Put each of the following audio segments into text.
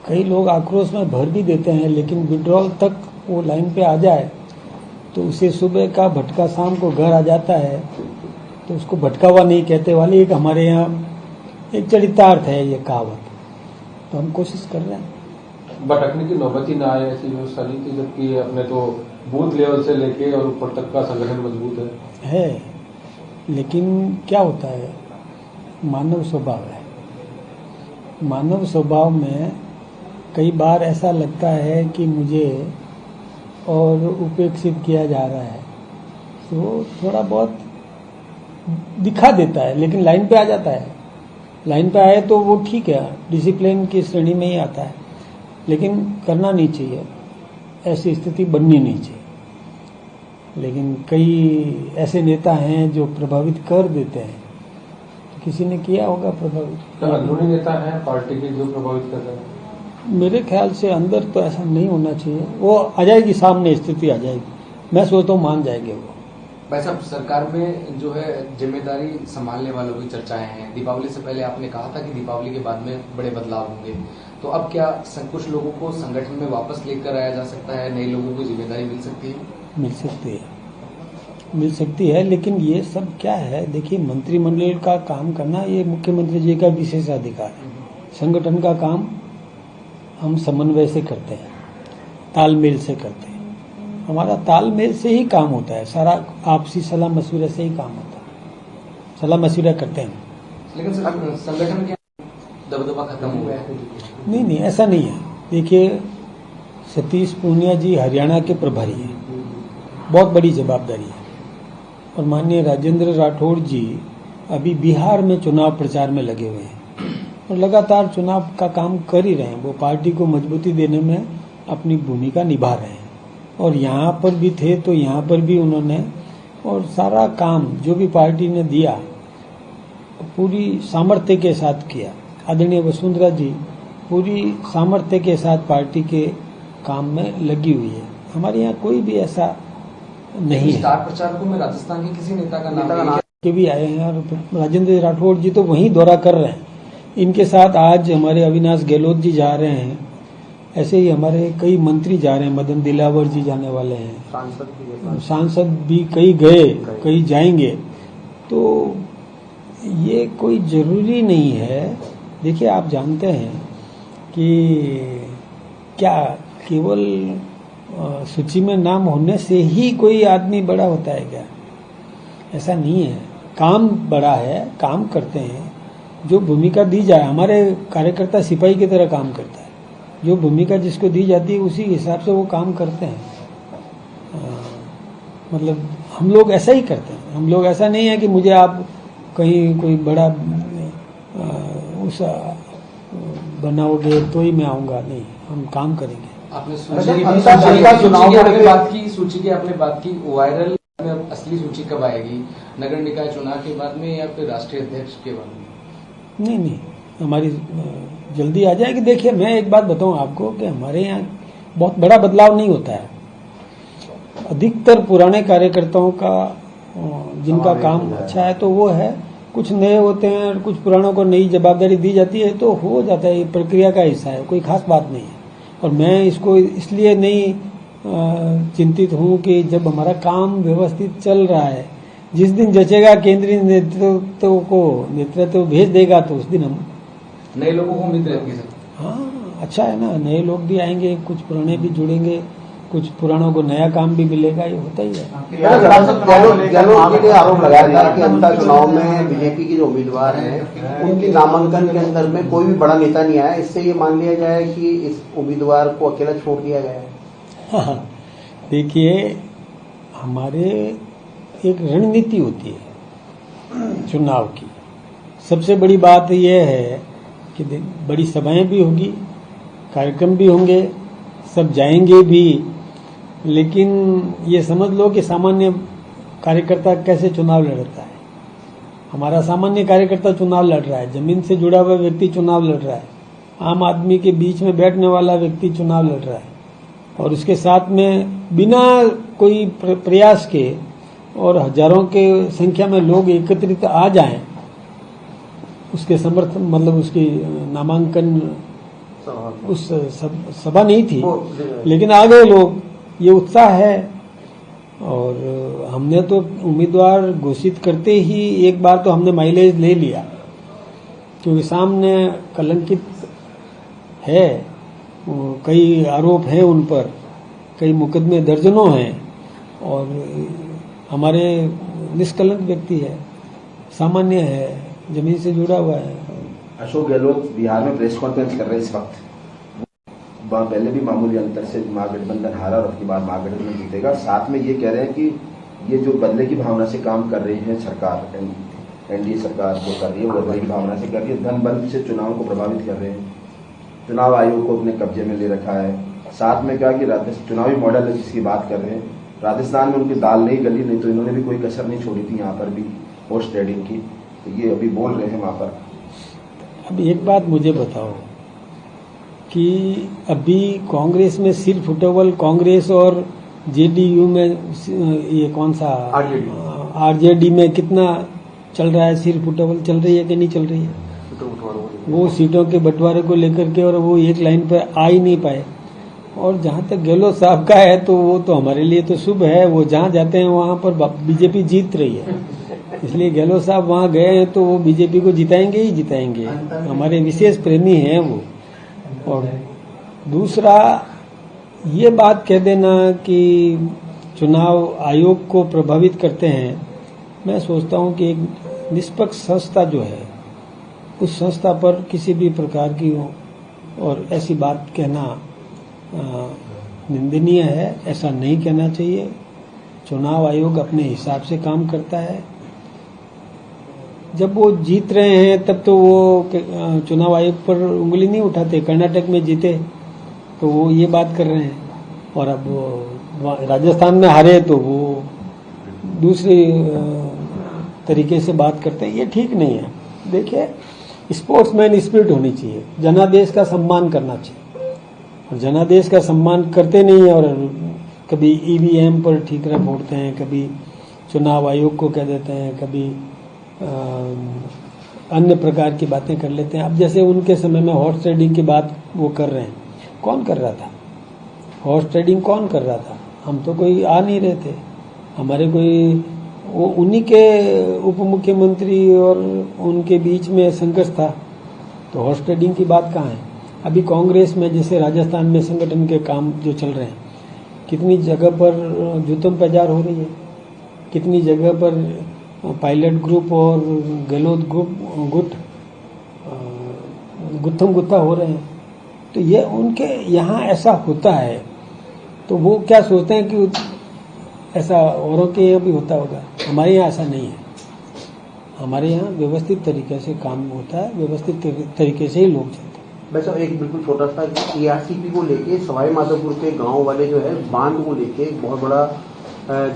कई लोग आक्रोश में भर भी देते हैं, लेकिन विड्रॉल तक वो लाइन पे आ जाए तो उसे सुबह का भटका शाम को घर आ जाता है, तो उसको भटका हुआ नहीं कहते वाली एक हमारे यहाँ एक चरितार्थ है ये कहावत। तो हम कोशिश कर रहे हैं। भटकने की नौबत ही ना आए ऐसी व्यवस्था नहीं थी, जबकि अपने तो बूथ लेवल से लेके और ऊपर तक का संगठन मजबूत है। लेकिन क्या होता है, मानव स्वभाव है। मानव स्वभाव में कई बार ऐसा लगता है कि मुझे और उपेक्षित किया जा रहा है, तो थोड़ा बहुत दिखा देता है, लेकिन लाइन पे आ जाता है। लाइन पे आए तो वो ठीक है, डिसिप्लिन की श्रेणी में ही आता है, लेकिन करना नहीं चाहिए, ऐसी स्थिति बननी नहीं चाहिए। लेकिन कई ऐसे नेता हैं जो प्रभावित कर देते हैं, तो किसी ने किया होगा प्रभावित। अंदरूनी नेता हैं पार्टी के जो प्रभावित कर रहे हैं? मेरे ख्याल से अंदर तो ऐसा नहीं होना चाहिए, वो आ जाएगी सामने, स्थिति आ जाएगी, मैं सोचता हूँ मान जाएंगे वो। भाई साहब, सरकार में जो है जिम्मेदारी संभालने वालों की चर्चाएं हैं। दीपावली से पहले आपने कहा था कि दीपावली के बाद में बड़े बदलाव होंगे, तो अब क्या कुछ लोगों को संगठन में वापस लेकर आया जा सकता है? नए लोगों को जिम्मेदारी मिल सकती है? मिल सकती है, लेकिन ये सब क्या है, देखिए मंत्रिमंडल का काम करना ये मुख्यमंत्री जी का विशेषाधिकार है। संगठन का काम हम समन्वय से करते हैं, तालमेल से करते हैं। हमारा तालमेल से ही काम होता है, सारा आपसी सलाह मशवरे से ही काम होता है, सलाह मशवरा करते हैं। लेकिन संगठन के दबदबा खत्म हो गया है? नहीं, ऐसा नहीं है। देखिए, सतीश पूनिया जी हरियाणा के प्रभारी हैं, बहुत बड़ी जवाबदारी है, और माननीय राजेंद्र राठौड़ जी अभी बिहार में चुनाव प्रचार में लगे हुए हैं और लगातार चुनाव का काम कर ही रहे हैं। वो पार्टी को मजबूती देने में अपनी भूमिका निभा रहे हैं, और यहाँ पर भी थे तो यहाँ पर भी उन्होंने और सारा काम जो भी पार्टी ने दिया पूरी सामर्थ्य के साथ किया। आदरणीय वसुंधरा जी पूरी सामर्थ्य के साथ पार्टी के काम में लगी हुई है। हमारे यहाँ कोई भी ऐसा नहीं है। स्टार प्रचारकों में राजस्थान के किसी नेता का नाम के भी आए हैं, और राजेंद्र राठौड़ जी तो वहीं दौरा कर रहे हैं। इनके साथ आज हमारे अविनाश गहलोत जी जा रहे हैं, ऐसे ही हमारे कई मंत्री जा रहे हैं, मदन दिलावर जी जाने वाले हैं, सांसद भी कई गए, कई जाएंगे। तो ये कोई जरूरी नहीं है। देखिए, आप जानते हैं कि क्या केवल सूची में नाम होने से ही कोई आदमी बड़ा होता है क्या? ऐसा नहीं है। काम बड़ा है, काम करते हैं, जो भूमिका दी जाए। हमारे कार्यकर्ता सिपाही की तरह काम करता है, जो भूमिका जिसको दी जाती है उसी हिसाब से वो काम करते हैं। मतलब हम लोग ऐसा ही करते हैं। हम लोग ऐसा नहीं है कि मुझे आप कहीं कोई बड़ा उस बनाओगे तो ही मैं आऊंगा, नहीं, हम काम करेंगे। आपने सूची की आपने बात की, वायरल में असली सूची कब आएगी? नगर निकाय चुनाव के बाद में या फिर राष्ट्रीय अध्यक्ष के बाद में? नहीं, हमारी जल्दी आ जाएगी। देखिए, मैं एक बात बताऊं आपको कि हमारे यहाँ बहुत बड़ा बदलाव नहीं होता है। अधिकतर पुराने कार्यकर्ताओं का जिनका काम अच्छा है तो वो है, कुछ नए होते हैं और कुछ पुरानों को नई जवाबदारी दी जाती है, तो हो जाता है, ये प्रक्रिया का हिस्सा है, कोई खास बात नहीं है। और मैं इसको इसलिए नहीं चिंतित हूँ कि जब हमारा काम व्यवस्थित चल रहा है, जिस दिन जचेगा केंद्रीय नेतृत्व भेज देगा तो उस दिन हम नए लोगों को उम्मीद रहेगी सर। हाँ, अच्छा है ना, नए लोग भी आएंगे, कुछ पुराने भी जुड़ेंगे, कुछ पुरानों को नया काम भी मिलेगा, ये होता ही है। गहलोत जी ने आरोप लगाया था कि अंतर चुनाव में बीजेपी की जो उम्मीदवार हैं उनकी नामांकन के अंदर में कोई भी बड़ा नेता नहीं आया, इससे ये मान लिया जाए कि इस उम्मीदवार को अकेला छोड़ दिया गया है। हाँ, देखिए, हमारे एक रणनीति होती है चुनाव की। सबसे बड़ी बात यह है कि बड़ी सभाएं भी होगी, कार्यक्रम भी होंगे, सब जाएंगे भी, लेकिन ये समझ लो कि सामान्य कार्यकर्ता कैसे चुनाव लड़ता है। हमारा सामान्य कार्यकर्ता चुनाव लड़ रहा है, जमीन से जुड़ा हुआ व्यक्ति चुनाव लड़ रहा है, आम आदमी के बीच में बैठने वाला व्यक्ति चुनाव लड़ रहा है, और उसके साथ में बिना कोई प्रयास के और हजारों के संख्या में लोग एकत्रित आ जाएं, उसके समर्थन मतलब उसकी नामांकन उस सभा नहीं थी, लेकिन आ गए लोग, ये उत्साह है। और हमने तो उम्मीदवार घोषित करते ही एक बार तो हमने माइलेज ले लिया, क्योंकि सामने कलंकित है, कई आरोप हैं उन पर, कई मुकदमे दर्जनों हैं, और हमारे निष्कलंक व्यक्ति है, सामान्य है, जमीन से जुड़ा हुआ है। अशोक गहलोत बिहार में प्रेस कॉन्फ्रेंस कर रहे हैं इस वक्त। पहले भी मामूली अंतर से महागठबंधन हारा और अब की बार महागठबंधन जीतेगा। साथ में ये कह रहे हैं कि ये जो बदले की भावना से काम कर रही है सरकार, एनडीए सरकार जो कर रही है वो बदले की भावना से कर रही है, धन बल से चुनाव को प्रभावित कर रहे हैं, चुनाव आयोग को अपने कब्जे में ले रखा है। साथ में कहा कि चुनावी मॉडल है जिसकी बात कर रहे हैं, राजस्थान में उनकी दाल नहीं गली, नहीं तो इन्होंने भी कोई कसर नहीं छोड़ी थी यहाँ पर भी हॉर्स ट्रेडिंग की, तो ये अभी बोल रहे हैं वहां पर। अब एक बात मुझे बताओ कि अभी कांग्रेस में सिर फुटेबल कांग्रेस और जेडीयू में ये कौन सा आरजेडी में कितना चल रहा है, सिर फुटेबल चल रही है कि नहीं चल रही है? वो सीटों के बंटवारे को लेकर के, और वो एक लाइन पर आ ही नहीं पाए। और जहां तक गहलोत साहब का है तो वो तो हमारे लिए तो शुभ है, वो जहां जाते हैं वहां पर बीजेपी जीत रही है, इसलिए गहलोत साहब वहां गए हैं तो वो बीजेपी को जिताएंगे ही जिताएंगे, हमारे विशेष प्रेमी हैं वो। और दूसरा ये बात कह देना कि चुनाव आयोग को प्रभावित करते हैं, मैं सोचता हूं कि एक निष्पक्ष संस्था जो है उस संस्था पर किसी भी प्रकार की और ऐसी बात कहना निंदनीय है, ऐसा नहीं कहना चाहिए। चुनाव आयोग अपने हिसाब से काम करता है, जब वो जीत रहे हैं तब तो वो चुनाव आयोग पर उंगली नहीं उठाते, कर्नाटक में जीते तो वो ये बात कर रहे हैं, और अब राजस्थान में हारे तो वो दूसरे तरीके से बात करते हैं, ये ठीक नहीं है। देखिए, स्पोर्ट्समैन स्पिरिट होनी चाहिए, जनादेश का सम्मान करना चाहिए, और जनादेश का सम्मान करते नहीं है, और कभी ईवीएम पर ठीकरा फोड़ते हैं, कभी चुनाव आयोग को कह देते हैं, कभी अन्य प्रकार की बातें कर लेते हैं। अब जैसे उनके समय में हॉर्स ट्रेडिंग की बात वो कर रहे हैं, कौन कर रहा था हॉर्स ट्रेडिंग? कौन कर रहा था? हम तो कोई आ नहीं रहे थे, हमारे कोई, वो उन्हीं के उप मुख्यमंत्री और उनके बीच में संघर्ष था, तो हॉर्स ट्रेडिंग की बात कहाँ है? अभी कांग्रेस में जैसे राजस्थान में संगठन के काम जो चल रहे हैं, कितनी जगह पर जूतम पैजार हो रही है, कितनी जगह पर पायलट ग्रुप और गहलोत गुट गुत्थम गुत्था हो रहे हैं। तो ये उनके यहाँ ऐसा होता है, तो वो क्या सोचते हैं कि ऐसा औरों के यहाँ भी होता होगा। हमारे यहाँ ऐसा नहीं है, हमारे यहाँ व्यवस्थित तरीके से काम होता है, व्यवस्थित तरीके से ही लोग चलते हैं। वैसे एक बिल्कुल छोटा सा ईआरसीपी को लेके सवाई माधोपुर के गांव वाले जो है बांध को लेके बहुत बड़ा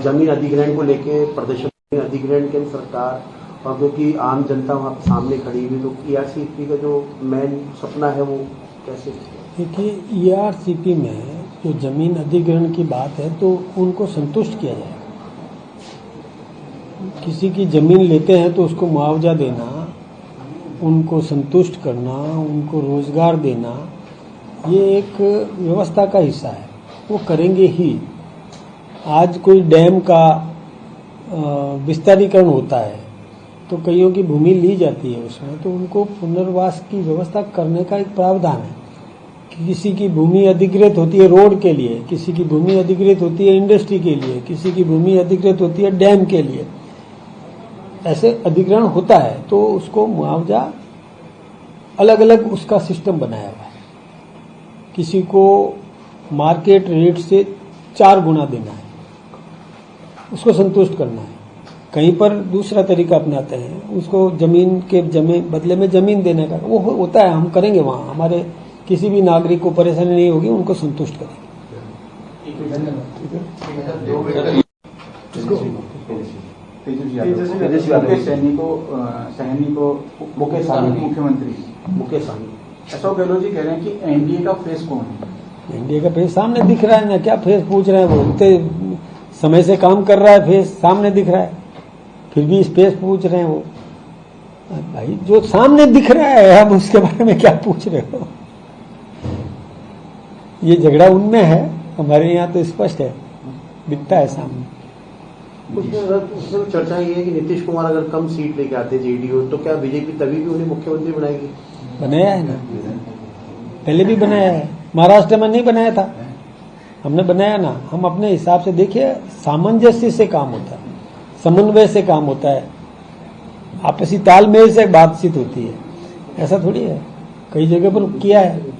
जमीन अधिग्रहण को लेके प्रदर्शन अधिग्रहण के सरकार, और क्योंकि आम जनता वहाँ सामने खड़ी हुई, तो ईआरसीपी का जो मेन सपना है वो कैसे? देखिए, ईआरसीपी में जो जमीन अधिग्रहण की बात है तो उनको संतुष्ट किया जाएगा। किसी की जमीन लेते हैं तो उसको मुआवजा देना, उनको संतुष्ट करना, उनको रोजगार देना, ये एक व्यवस्था का हिस्सा है, वो करेंगे ही। आज कोई डैम का विस्तारीकरण होता है तो कईयों की भूमि ली जाती है उसमें, तो उनको पुनर्वास की व्यवस्था करने का एक प्रावधान है। किसी की भूमि अधिकृत होती है रोड के लिए, किसी की भूमि अधिकृत होती है इंडस्ट्री के लिए, किसी की भूमि अधिकृत होती है डैम के लिए, ऐसे अधिग्रहण होता है तो उसको मुआवजा अलग अलग उसका सिस्टम बनाया हुआ है। किसी को मार्केट रेट से 4 गुना देना है, उसको संतुष्ट करना है। कहीं पर दूसरा तरीका अपनाते हैं, उसको जमीन के बदले में जमीन देने का वो होता है, हम करेंगे वहाँ, हमारे किसी भी नागरिक को परेशानी नहीं होगी, उनको संतुष्ट करेंगे। मुकेश सहनी अशोक गहलोत जी कह रहे हैं कि एनडीए का फेस कौन है? एनडीए का फेस सामने दिख रहा है ना, क्या फेस पूछ रहे हैं? वो इतने समय से काम कर रहा है, फेस सामने दिख रहा है, फिर भी स्पेस पूछ रहे हैं वो। भाई जो सामने दिख रहा है, अब उसके बारे में क्या पूछ रहे हो? ये झगड़ा उनमें है, हमारे यहाँ तो स्पष्ट है, दिखता है सामने। उसमें चर्चा ये है कि नीतीश कुमार अगर कम सीट लेके आते जेडीयू तो क्या बीजेपी तभी भी उन्हें मुख्यमंत्री बनाएगी? बनाया है ना, पहले भी बनाया है, महाराष्ट्र में नहीं बनाया था, हमने बनाया ना। हम अपने हिसाब से देखिए, सामंजस्य से काम होता है, समन्वय से काम होता है, आपसी तालमेल से बातचीत होती है। ऐसा थोड़ी है, कई जगह पर किया है।